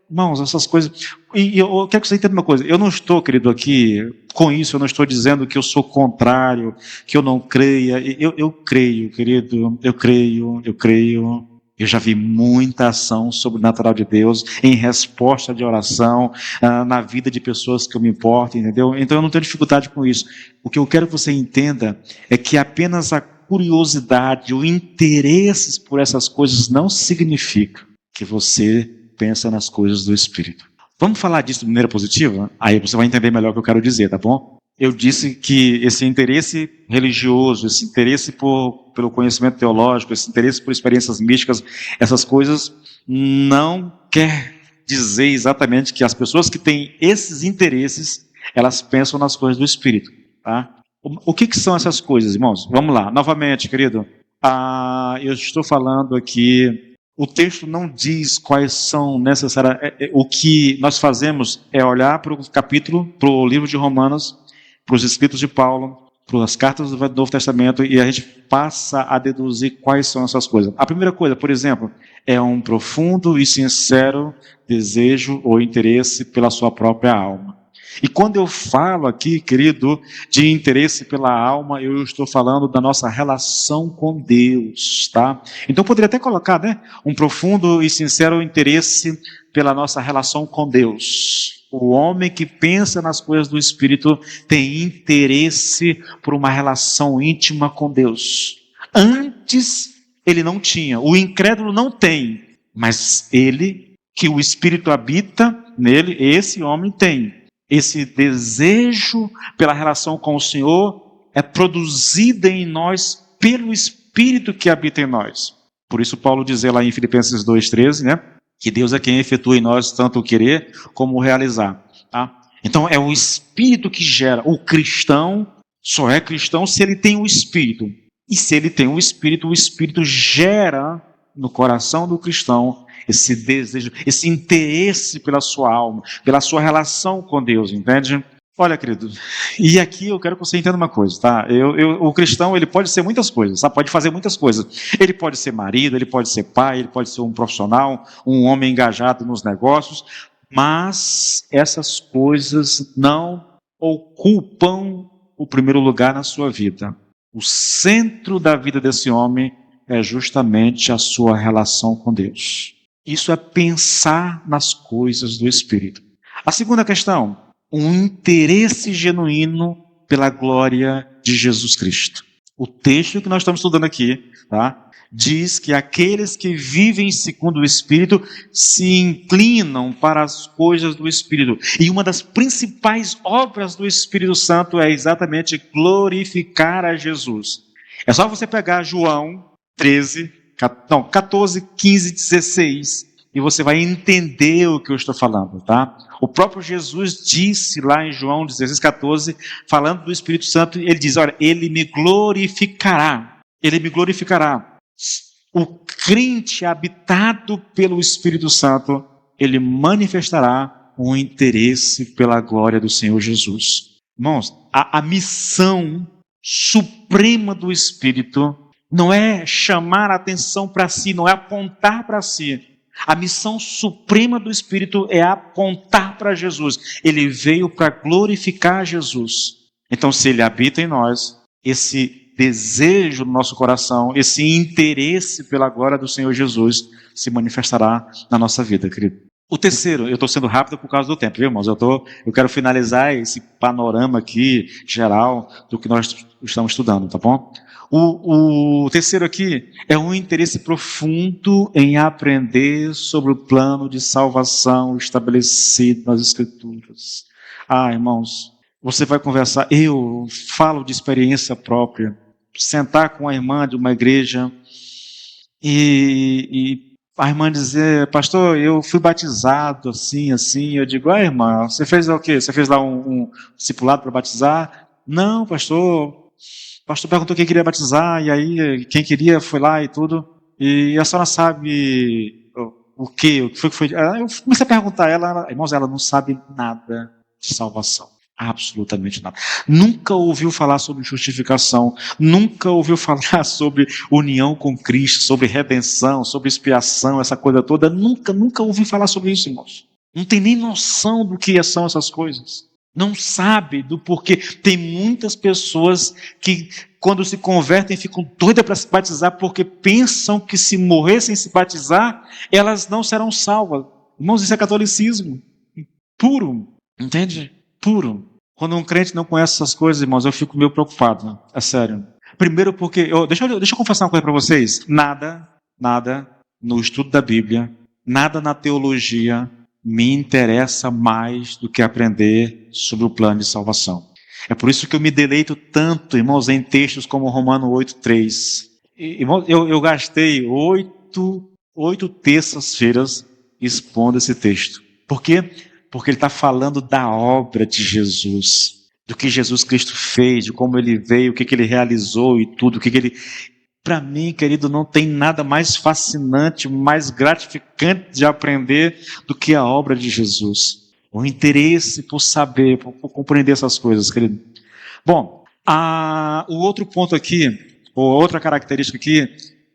Irmãos, essas coisas... E eu quero que você entenda uma coisa. Eu não estou, querido, aqui, com isso, eu não estou dizendo que eu sou contrário, que eu não creia. Eu creio, querido, eu creio. Eu já vi muita ação sobrenatural de Deus em resposta de oração na vida de pessoas que eu me importo, entendeu? Então eu não tenho dificuldade com isso. O que eu quero que você entenda é que apenas a curiosidade, o interesse por essas coisas não significa que você pensa nas coisas do Espírito. Vamos falar disso de maneira positiva? Aí você vai entender melhor o que eu quero dizer, tá bom? Eu disse que esse interesse religioso, esse interesse pelo conhecimento teológico, esse interesse por experiências místicas, essas coisas não quer dizer exatamente que as pessoas que têm esses interesses, elas pensam nas coisas do Espírito, tá? O que são essas coisas, irmãos? Vamos lá, novamente, querido. Eu estou falando aqui, o texto não diz quais são necessárias. O que nós fazemos é olhar para o capítulo, para o livro de Romanos, para os escritos de Paulo, para as cartas do Novo Testamento, e a gente passa a deduzir quais são essas coisas. A primeira coisa, por exemplo, é um profundo e sincero desejo ou interesse pela sua própria alma. E quando eu falo aqui, querido, de interesse pela alma, eu estou falando da nossa relação com Deus, tá? Então eu poderia até colocar, né, um profundo e sincero interesse pela nossa relação com Deus. O homem que pensa nas coisas do Espírito tem interesse por uma relação íntima com Deus. Antes ele não tinha, o incrédulo não tem, mas ele, que o Espírito habita nele, esse homem tem. Esse desejo pela relação com o Senhor é produzido em nós pelo Espírito que habita em nós. Por isso Paulo diz lá em Filipenses 2,13, né, que Deus é quem efetua em nós tanto o querer como o realizar. Tá? Então é o Espírito que gera. O cristão só é cristão se ele tem o Espírito. E se ele tem o Espírito gera no coração do cristão esse desejo, esse interesse pela sua alma, pela sua relação com Deus, entende? Olha, querido, e aqui eu quero que você entenda uma coisa, tá? O cristão, ele pode ser muitas coisas, tá? Pode fazer muitas coisas. Ele pode ser marido, ele pode ser pai, ele pode ser um profissional, um homem engajado nos negócios, mas essas coisas não ocupam o primeiro lugar na sua vida. O centro da vida desse homem é justamente a sua relação com Deus. Isso é pensar nas coisas do Espírito. A segunda questão, um interesse genuíno pela glória de Jesus Cristo. O texto que nós estamos estudando aqui, tá, diz que aqueles que vivem segundo o Espírito se inclinam para as coisas do Espírito. E uma das principais obras do Espírito Santo é exatamente glorificar a Jesus. É só você pegar João 14, 15, 16, e você vai entender o que eu estou falando, tá? O próprio Jesus disse lá em João 16, 14, falando do Espírito Santo, ele diz, olha, ele me glorificará. O crente habitado pelo Espírito Santo, ele manifestará um interesse pela glória do Senhor Jesus. Irmãos, a missão suprema do Espírito não é chamar a atenção para si, não é apontar para si. A missão suprema do Espírito é apontar para Jesus. Ele veio para glorificar Jesus. Então, se ele habita em nós, esse desejo no nosso coração, esse interesse pela glória do Senhor Jesus se manifestará na nossa vida, querido. O terceiro, eu estou sendo rápido por causa do tempo, viu, irmãos? Eu quero finalizar esse panorama aqui, geral, do que nós estamos estudando, tá bom? O terceiro aqui é um interesse profundo em aprender sobre o plano de salvação estabelecido nas Escrituras. Irmãos, você vai conversar, eu falo de experiência própria, sentar com a irmã de uma igreja e a irmã dizer, pastor, eu fui batizado assim, eu digo, irmã, você fez o quê? Você fez lá um discipulado para batizar? Não, pastor, o pastor perguntou quem queria batizar, e aí quem queria foi lá e tudo, e a senhora sabe o que foi que foi? Eu comecei a perguntar a ela, irmãos, ela não sabe nada de salvação, absolutamente nada. Nunca ouviu falar sobre justificação, nunca ouviu falar sobre união com Cristo, sobre redenção, sobre expiação, essa coisa toda, nunca ouviu falar sobre isso, irmãos. Não tem nem noção do que são essas coisas. Não sabe do porquê. Tem muitas pessoas que, quando se convertem, ficam doidas para se batizar, porque pensam que se morrer sem se batizar, elas não serão salvas. Irmãos, isso é catolicismo puro, entende? Puro. Quando um crente não conhece essas coisas, irmãos, eu fico meio preocupado, é sério. Primeiro porque, deixa eu confessar uma coisa para vocês, nada no estudo da Bíblia, nada na teologia me interessa mais do que aprender sobre o plano de salvação. É por isso que eu me deleito tanto, irmãos, em textos como Romanos 8:3. Irmãos, eu gastei 8 terças-feiras expondo esse texto. Por quê? Porque ele está falando da obra de Jesus, do que Jesus Cristo fez, de como ele veio, o que ele realizou e tudo, o que ele... Para mim, querido, não tem nada mais fascinante, mais gratificante de aprender do que a obra de Jesus. O interesse por saber, por compreender essas coisas, querido. Bom, o outro ponto aqui, ou outra característica aqui,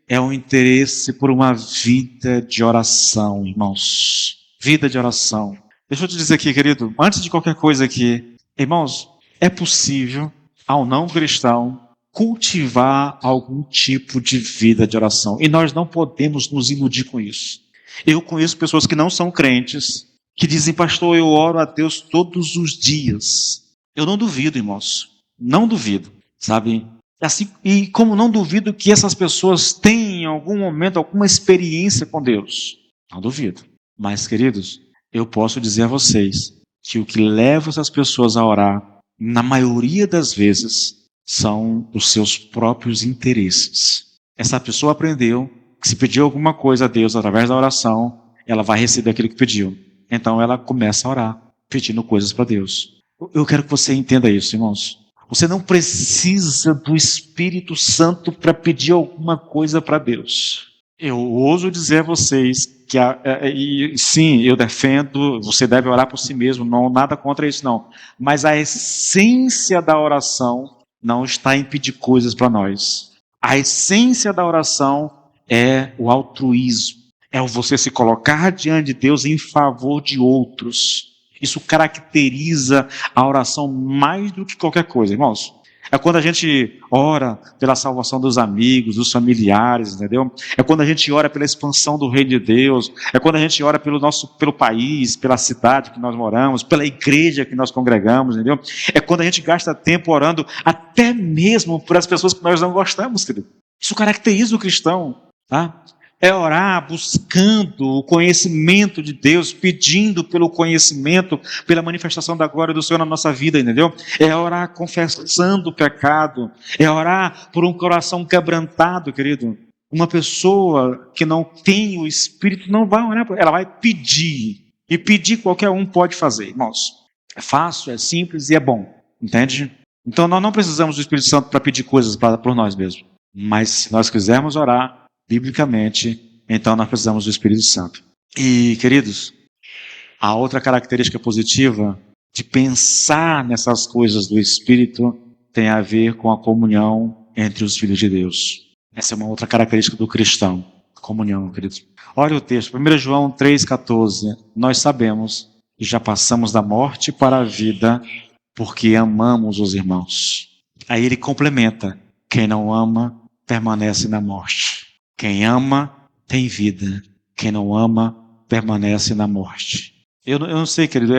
é o interesse por uma vida de oração, irmãos. Vida de oração. Deixa eu te dizer aqui, querido, antes de qualquer coisa aqui, irmãos, é possível ao não cristão cultivar algum tipo de vida de oração. E nós não podemos nos iludir com isso. Eu conheço pessoas que não são crentes, que dizem, pastor, eu oro a Deus todos os dias. Eu não duvido, irmãos. Não duvido, sabe? Assim, e como não duvido que essas pessoas tenham em algum momento alguma experiência com Deus. Não duvido. Mas, queridos, eu posso dizer a vocês que o que leva essas pessoas a orar, na maioria das vezes, são os seus próprios interesses. Essa pessoa aprendeu que se pedir alguma coisa a Deus através da oração, ela vai receber aquilo que pediu. Então ela começa a orar, pedindo coisas para Deus. Eu quero que você entenda isso, irmãos. Você não precisa do Espírito Santo para pedir alguma coisa para Deus. Eu ouso dizer a vocês que, sim, eu defendo, você deve orar por si mesmo, não nada contra isso não. Mas a essência da oração não está em pedir coisas para nós. A essência da oração é o altruísmo. É o você se colocar diante de Deus em favor de outros. Isso caracteriza a oração mais do que qualquer coisa, irmãos. É quando a gente ora pela salvação dos amigos, dos familiares, entendeu? É quando a gente ora pela expansão do reino de Deus. É quando a gente ora pelo país, pela cidade que nós moramos, pela igreja que nós congregamos, entendeu? É quando a gente gasta tempo orando até mesmo por as pessoas que nós não gostamos, querido. Isso caracteriza o cristão, tá? É orar buscando o conhecimento de Deus, pedindo pelo conhecimento, pela manifestação da glória do Senhor na nossa vida, entendeu? É orar confessando o pecado, é orar por um coração quebrantado, querido. Uma pessoa que não tem o Espírito não vai orar, ela vai pedir. E pedir qualquer um pode fazer, irmãos. É fácil, é simples e é bom, entende? Então nós não precisamos do Espírito Santo para pedir coisas por nós mesmos. Mas se nós quisermos orar, biblicamente, então nós precisamos do Espírito Santo. E, queridos, a outra característica positiva de pensar nessas coisas do Espírito tem a ver com a comunhão entre os filhos de Deus. Essa é uma outra característica do cristão, comunhão, queridos. Olha o texto, 1 João 3,14. Nós sabemos que já passamos da morte para a vida porque amamos os irmãos. Aí ele complementa, quem não ama permanece na morte. Quem ama tem vida. Quem não ama permanece na morte. Eu não sei, querido.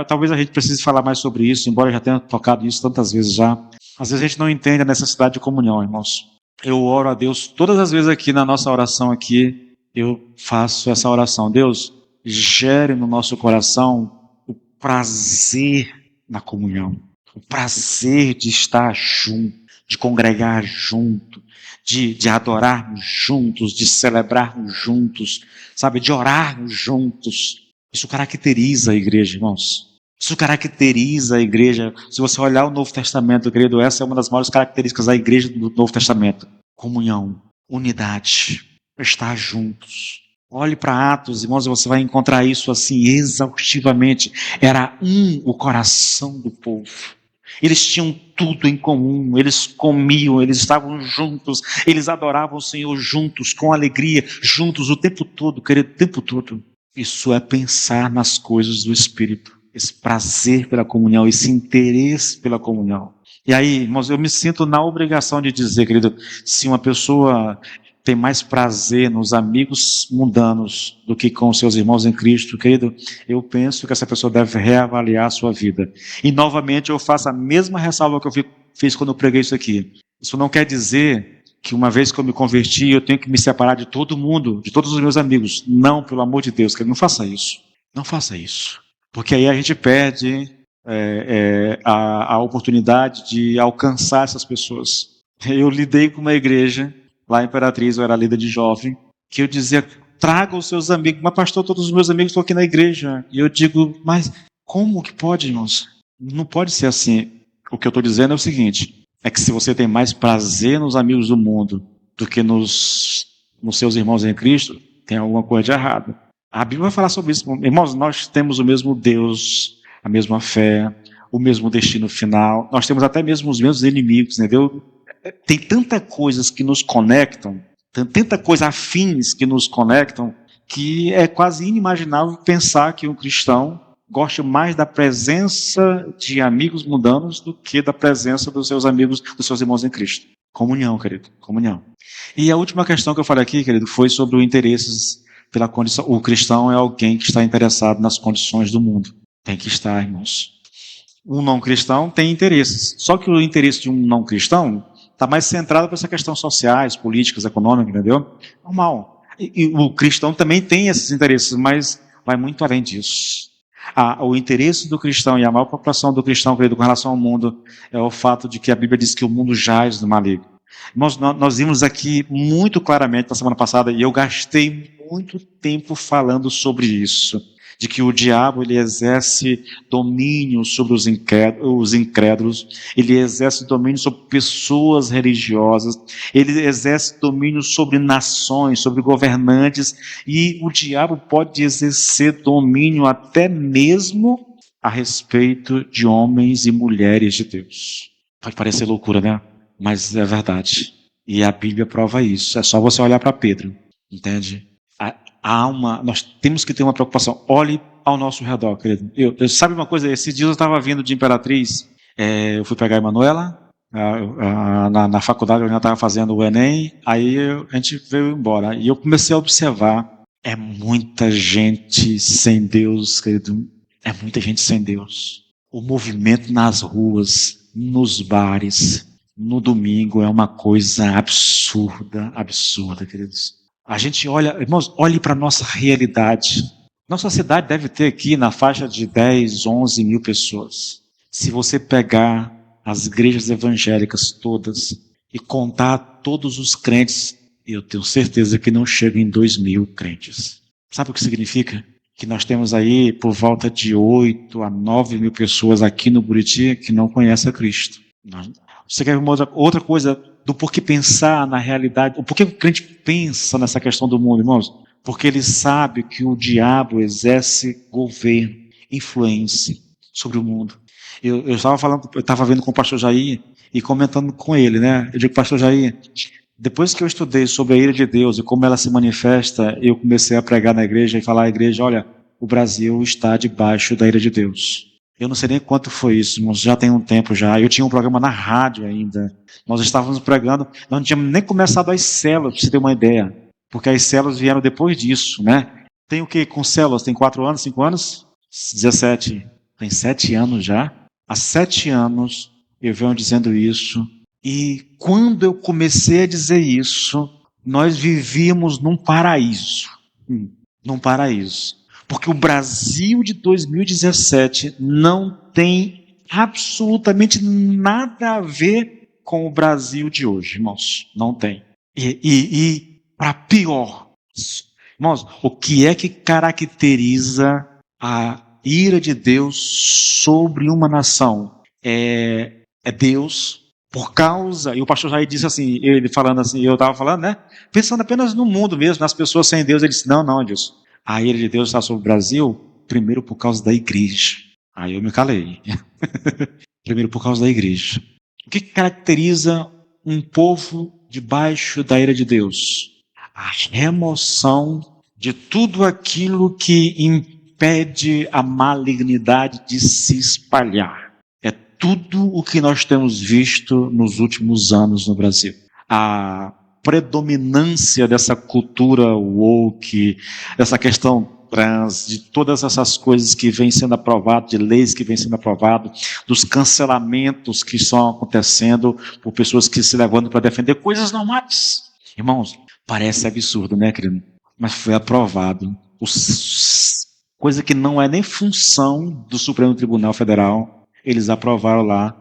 Talvez a gente precise falar mais sobre isso, embora eu já tenha tocado isso tantas vezes já. Às vezes a gente não entende a necessidade de comunhão, irmãos. Eu oro a Deus todas as vezes aqui na nossa oração aqui. Eu faço essa oração. Deus, gere no nosso coração o prazer na comunhão. O prazer de estar junto, de congregar junto. De adorarmos juntos, de celebrarmos juntos, sabe, de orarmos juntos. Isso caracteriza a igreja, irmãos. Isso caracteriza a igreja. Se você olhar o Novo Testamento, querido, essa é uma das maiores características da igreja do Novo Testamento. Comunhão, unidade, estar juntos. Olhe para Atos, irmãos, e você vai encontrar isso assim exaustivamente. Era o coração do povo. Eles tinham tudo em comum, eles comiam, eles estavam juntos, eles adoravam o Senhor juntos, com alegria, juntos o tempo todo, querido, o tempo todo. Isso é pensar nas coisas do Espírito, esse prazer pela comunhão, esse interesse pela comunhão. E aí, irmãos, eu me sinto na obrigação de dizer, querido, se uma pessoa tem mais prazer nos amigos mundanos do que com os seus irmãos em Cristo, querido, eu penso que essa pessoa deve reavaliar a sua vida. E novamente eu faço a mesma ressalva que eu fiz quando eu preguei isso aqui. Isso não quer dizer que uma vez que eu me converti, eu tenho que me separar de todo mundo, de todos os meus amigos. Não, pelo amor de Deus, querido, não faça isso. Não faça isso. Porque aí a gente perde a oportunidade de alcançar essas pessoas. Eu lidei com uma igreja lá em Imperatriz, eu era líder de jovem, que eu dizia, traga os seus amigos. Mas pastor, todos os meus amigos estão aqui na igreja. E eu digo, mas como que pode, irmãos? Não pode ser assim. O que eu estou dizendo é o seguinte, é que se você tem mais prazer nos amigos do mundo do que nos seus irmãos em Cristo, tem alguma coisa de errado. A Bíblia vai falar sobre isso. Irmãos, nós temos o mesmo Deus, a mesma fé, o mesmo destino final. Nós temos até mesmo os mesmos inimigos, entendeu? Tem tantas coisas que nos conectam, tanta coisa afins que nos conectam, que é quase inimaginável pensar que um cristão goste mais da presença de amigos mundanos do que da presença dos seus amigos, dos seus irmãos em Cristo. Comunhão, querido, comunhão. E a última questão que eu falei aqui, querido, foi sobre os interesses pela condição. O cristão é alguém que está interessado nas condições do mundo. Tem que estar, irmãos. Um não cristão tem interesses. Só que o interesse de um não cristão está mais centrado para essa questão sociais, políticas, econômicas, entendeu? Normal. E o cristão também tem esses interesses, mas vai muito além disso. O interesse do cristão e a maior preocupação do cristão, querido, com relação ao mundo, é o fato de que a Bíblia diz que o mundo jaz no maligno. Nós vimos aqui muito claramente na semana passada, e eu gastei muito tempo falando sobre isso, de que o diabo ele exerce domínio sobre os incrédulos, ele exerce domínio sobre pessoas religiosas, ele exerce domínio sobre nações, sobre governantes, e o diabo pode exercer domínio até mesmo a respeito de homens e mulheres de Deus. Pode parecer loucura, né? Mas é verdade. E a Bíblia prova isso. É só você olhar para Pedro, entende? Nós temos que ter uma preocupação. Olhe ao nosso redor, querido. Sabe uma coisa? Esses dias eu estava vindo de Imperatriz. Eu fui pegar a Emanuela na faculdade, eu ainda estava fazendo o Enem. Aí a gente veio embora. E eu comecei a observar. É muita gente sem Deus, querido. É muita gente sem Deus. O movimento nas ruas, nos bares, no domingo é uma coisa absurda, queridos. A gente olha, irmãos, olhe para a nossa realidade. Nossa cidade deve ter aqui na faixa de 10, 11 mil pessoas. Se você pegar as igrejas evangélicas todas e contar todos os crentes, eu tenho certeza que não chega em 2.000 crentes. Sabe o que significa? Que nós temos aí por volta de 8 a 9 mil pessoas aqui no Buriti que não conhecem a Cristo. Você quer uma outra coisa do porquê pensar na realidade, o porquê o crente pensa nessa questão do mundo, irmãos? Porque ele sabe que o diabo exerce governo, influência sobre o mundo. Eu estava vendo com o pastor Jair e comentando com ele, né? Eu digo, pastor Jair, depois que eu estudei sobre a ira de Deus e como ela se manifesta, eu comecei a pregar na igreja e falar à igreja, olha, o Brasil está debaixo da ira de Deus. Eu não sei nem quanto foi isso, mas já tem um tempo já. Eu tinha um programa na rádio ainda. Nós estávamos pregando, nós não tínhamos nem começado as células, para você ter uma ideia. Porque as células vieram depois disso, né? Tem o que com células? Tem 4 anos, 5 anos? 17. Tem 7 anos já. Há 7 anos eu venho dizendo isso. E quando eu comecei a dizer isso, nós vivíamos num paraíso. Num paraíso. Porque o Brasil de 2017 não tem absolutamente nada a ver com o Brasil de hoje, irmãos. Não tem. E para pior, irmãos, o que é que caracteriza a ira de Deus sobre uma nação? É Deus, por causa, e o pastor Jair disse assim, ele falando assim, eu estava falando, né? Pensando apenas no mundo mesmo, nas pessoas sem Deus, ele disse, não, Deus. A ira de Deus está sobre o Brasil, primeiro por causa da igreja. Aí eu me calei. Primeiro por causa da igreja. O que caracteriza um povo debaixo da ira de Deus? A remoção de tudo aquilo que impede a malignidade de se espalhar. É tudo o que nós temos visto nos últimos anos no Brasil. A predominância dessa cultura woke, dessa questão trans, de todas essas coisas que vêm sendo aprovadas, de leis que vêm sendo aprovadas, dos cancelamentos que estão acontecendo por pessoas que se levantam para defender coisas normais. Irmãos, parece absurdo, né, querido? Mas foi aprovado. Coisa que não é nem função do Supremo Tribunal Federal, eles aprovaram lá.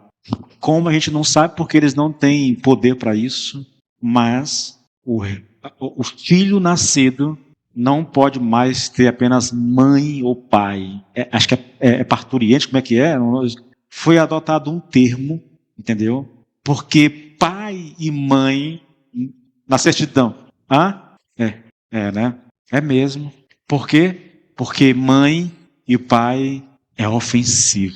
Como a gente não sabe, porque eles não têm poder para isso, mas o filho nascido não pode mais ter apenas mãe ou pai. Acho que é parturiente, como é que é? Foi adotado um termo, entendeu? Porque pai e mãe, na certidão. Né? É mesmo. Por quê? Porque mãe e pai é ofensivo.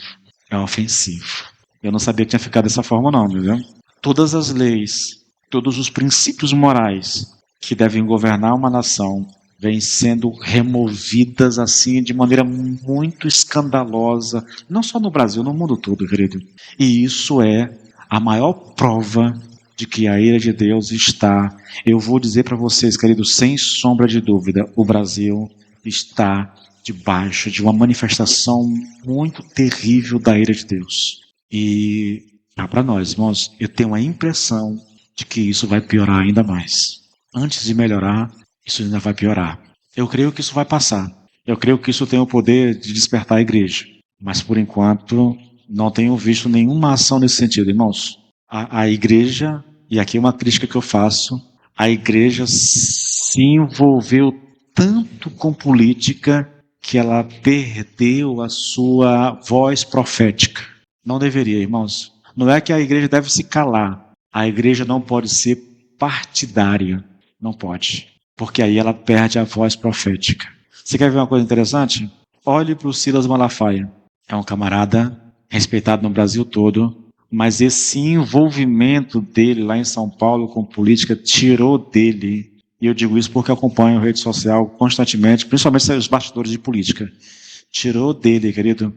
É ofensivo. Eu não sabia que tinha ficado dessa forma não, entendeu? Todas as leis, todos os princípios morais que devem governar uma nação vêm sendo removidas assim de maneira muito escandalosa, não só no Brasil, no mundo todo, querido. E isso é a maior prova de que a ira de Deus está. Eu vou dizer para vocês, queridos, sem sombra de dúvida, o Brasil está debaixo de uma manifestação muito terrível da ira de Deus. E para nós, irmãos, eu tenho a impressão de que isso vai piorar ainda mais. Antes de melhorar, isso ainda vai piorar. Eu creio que isso vai passar. Eu creio que isso tem o poder de despertar a igreja. Mas, por enquanto, não tenho visto nenhuma ação nesse sentido, irmãos. A igreja, e aqui é uma crítica que eu faço, a igreja se envolveu tanto com política que ela perdeu a sua voz profética. Não deveria, irmãos. Não é que a igreja deve se calar. A igreja não pode ser partidária. Não pode. Porque aí ela perde a voz profética. Você quer ver uma coisa interessante? Olhe para o Silas Malafaia. É um camarada respeitado no Brasil todo, mas esse envolvimento dele lá em São Paulo com política tirou dele, e eu digo isso porque acompanho a rede social constantemente, principalmente os bastidores de política, tirou dele, querido,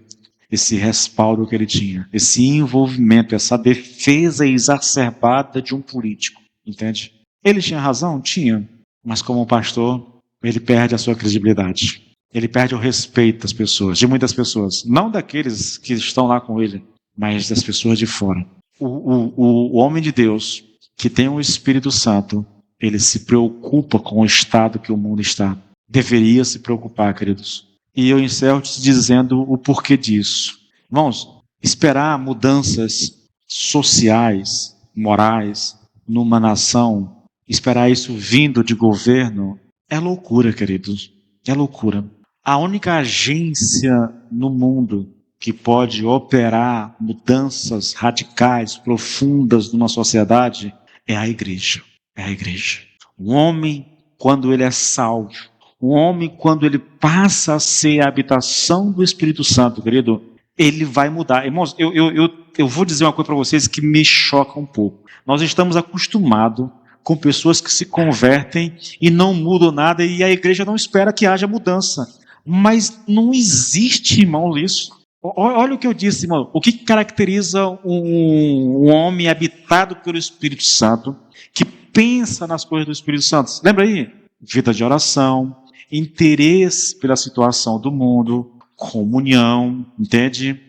esse respaldo que ele tinha, esse envolvimento, essa defesa exacerbada de um político, entende? Ele tinha razão? Tinha, mas como pastor, ele perde a sua credibilidade. Ele perde o respeito das pessoas, de muitas pessoas. Não daqueles que estão lá com ele, mas das pessoas de fora. O homem de Deus, que tem o Espírito Santo, ele se preocupa com o estado que o mundo está. Deveria se preocupar, queridos. E eu encerro te dizendo o porquê disso. Irmãos, esperar mudanças sociais, morais, numa nação, esperar isso vindo de governo, é loucura, queridos. É loucura. A única agência no mundo que pode operar mudanças radicais, profundas numa sociedade, é a igreja. É a igreja. O homem, quando ele é salvo, o homem, quando ele passa a ser a habitação do Espírito Santo, querido, ele vai mudar. Irmãos, eu vou dizer uma coisa para vocês que me choca um pouco. Nós estamos acostumados com pessoas que se convertem e não mudam nada, e a igreja não espera que haja mudança. Mas não existe, irmão, isso. Olha o que eu disse, irmão. O que caracteriza um homem habitado pelo Espírito Santo, que pensa nas coisas do Espírito Santo? Lembra aí? Vida de oração, interesse pela situação do mundo, comunhão, entende?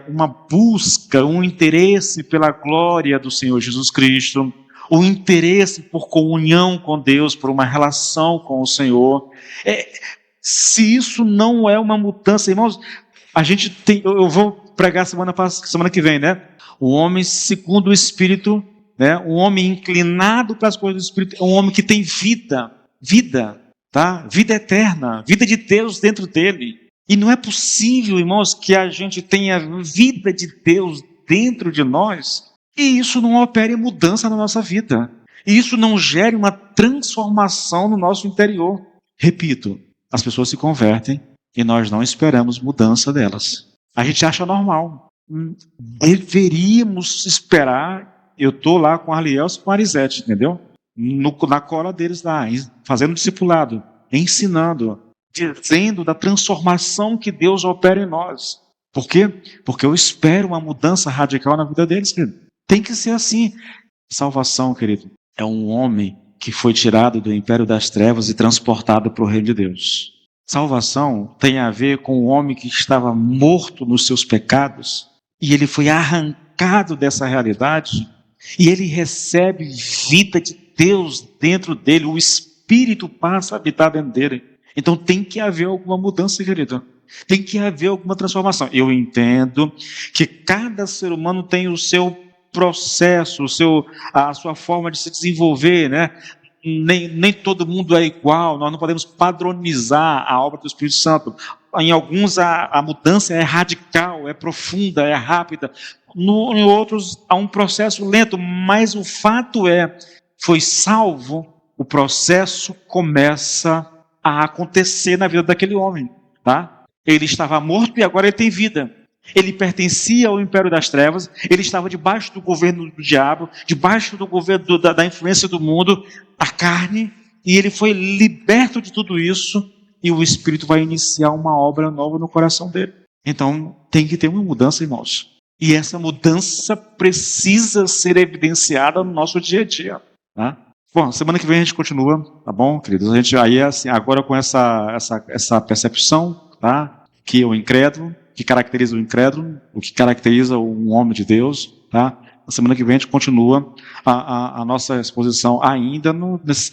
Uma busca, um interesse pela glória do Senhor Jesus Cristo, o interesse por comunhão com Deus, por uma relação com o Senhor. Se isso não é uma mudança, irmãos, a gente tem, eu vou pregar semana que vem, né? O homem segundo o Espírito, né? Um homem inclinado para as coisas do Espírito, é um homem que tem vida, tá? Vida eterna, vida de Deus dentro dele. E não é possível, irmãos, que a gente tenha vida de Deus dentro de nós e isso não opere mudança na nossa vida. E isso não gere uma transformação no nosso interior. Repito, as pessoas se convertem e nós não esperamos mudança delas. A gente acha normal. Deveríamos esperar. Eu estou lá com a Arlielson e com a Arisete, entendeu? Na cola deles lá, fazendo discipulado, ensinando, dizendo da transformação que Deus opera em nós. Por quê? Porque eu espero uma mudança radical na vida deles, querido. Tem que ser assim. Salvação, querido, é um homem que foi tirado do império das trevas e transportado para o reino de Deus. Salvação tem a ver com o homem que estava morto nos seus pecados e ele foi arrancado dessa realidade e ele recebe vida de Deus dentro dele, o Espírito passa a habitar dentro dele. Então tem que haver alguma mudança, querido. Tem que haver alguma transformação. Eu entendo que cada ser humano tem o seu processo, a sua forma de se desenvolver, né? nem todo mundo é igual, nós não podemos padronizar a obra do Espírito Santo. Em alguns a mudança é radical, é profunda, é rápida. Em outros há um processo lento, mas o fato foi salvo, o processo começa a acontecer na vida daquele homem, tá? Ele estava morto e agora ele tem vida. Ele pertencia ao império das trevas, ele estava debaixo do governo do diabo, debaixo do governo da influência do mundo, da carne, e ele foi liberto de tudo isso, e o Espírito vai iniciar uma obra nova no coração dele. Então, tem que ter uma mudança, irmãos. E essa mudança precisa ser evidenciada no nosso dia a dia, tá? Bom, semana que vem a gente continua, tá bom, queridos? A gente aí, assim, agora com essa percepção, tá? Que o incrédulo, que caracteriza o incrédulo, o que caracteriza um homem de Deus, tá? Na semana que vem a gente continua a nossa exposição ainda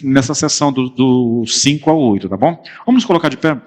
nessa sessão do 5 ao 8, tá bom? Vamos nos colocar de pé?